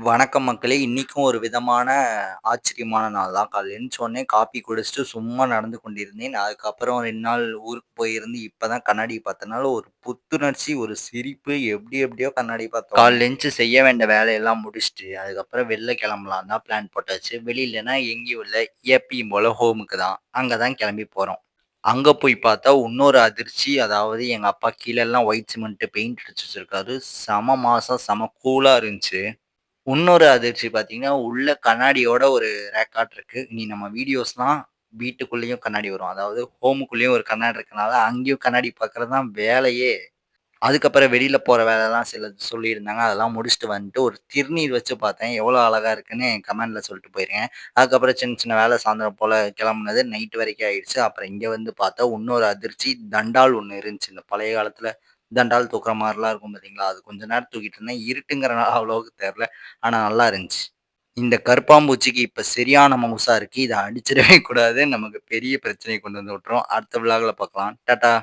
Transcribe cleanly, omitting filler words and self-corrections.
வணக்கம் மக்களே! இன்னைக்கும் ஒரு விதமான ஆச்சரியமான நாள் தான். காலைல எந்திரிச்சோனே காப்பி குடிச்சுட்டு சும்மா நடந்து கொண்டிருந்தேன். அதுக்கப்புறம் 2 நாள் ஊருக்கு போயிருந்து இப்ப தான் கண்ணாடி பார்த்தனால ஒரு புத்துணர்ச்சி, ஒரு சிரிப்பு எப்படி எப்படியோ கண்ணாடி பார்த்தோம். காலைல எந்திச்சு செய்ய வேண்டிய வேலையெல்லாம் முடிச்சுட்டு, அதுக்கப்புறம் வெளில கிளம்பலான்னு தான் பிளான் போட்டாச்சு. வெளிலனா எங்கேயும் இல்ல. எப்பயும் போல ஹோமுக்கு தான். அங்க தான் கிளம்பி போறோம். அங்க போய் பார்த்தா இன்னொரு அதிர்ச்சி. அதாவது எங்க அப்பா கீழலாம் ஒயிட் சிமெண்ட் பெயிண்ட் அடிச்சு வச்சிருக்காரு. செம மாஸா, செம கூலா இருந்துச்சு. உன்னொரு அதிர்ச்சி பார்த்தீங்கன்னா, உள்ள கண்ணாடியோட ஒரு ரேக்காட் இருக்கு. இனி நம்ம வீடியோஸ்லாம் வீட்டுக்குள்ளேயும் கண்ணாடி வரும். அதாவது ஹோமுக்குள்ளேயும் ஒரு கண்ணாடி இருக்கனால, அங்கேயும் கண்ணாடி பார்க்குறது தான் வேலையே. அதுக்கப்புறம் வெளியில போற வேலைலாம் சிலது சொல்லியிருந்தாங்க. அதெல்லாம் முடிச்சுட்டு வந்துட்டு ஒரு திருநீர் வச்சு பார்த்தேன். எவ்வளோ அழகா இருக்குன்னு கமெண்ட்ல சொல்லிட்டு போயிருக்கேன். அதுக்கப்புறம் சின்ன சின்ன வேலை சாயந்தரம் போல கிளம்புனது நைட் வரைக்கும் ஆயிடுச்சு. அப்புறம் இங்க வந்து பார்த்தா இன்னொரு அதிர்ச்சி தண்டால் ஒண்ணு இருந்துச்சு. இந்த பழைய காலத்துல தண்டால் தூக்குற மாரிலாம் இருக்கும் பார்த்தீங்களா? அது கொஞ்ச நேரம் தூக்கிட்டு இருந்தேன். இருட்டுங்கிறனால அவ்வளோவுக்கு தெர்ல. ஆனா நல்லா இருந்துச்சு. இந்த கரப்பான்பூச்சிக்கு இப்ப சரியான மவுசா இருக்கு. இத அடிச்சிடவே கூடாது. நமக்கு பெரிய பிரச்சனைய கொண்டு வந்து விட்டுரும். அடுத்த விழாவுல பார்க்கலாம். டாட்டா.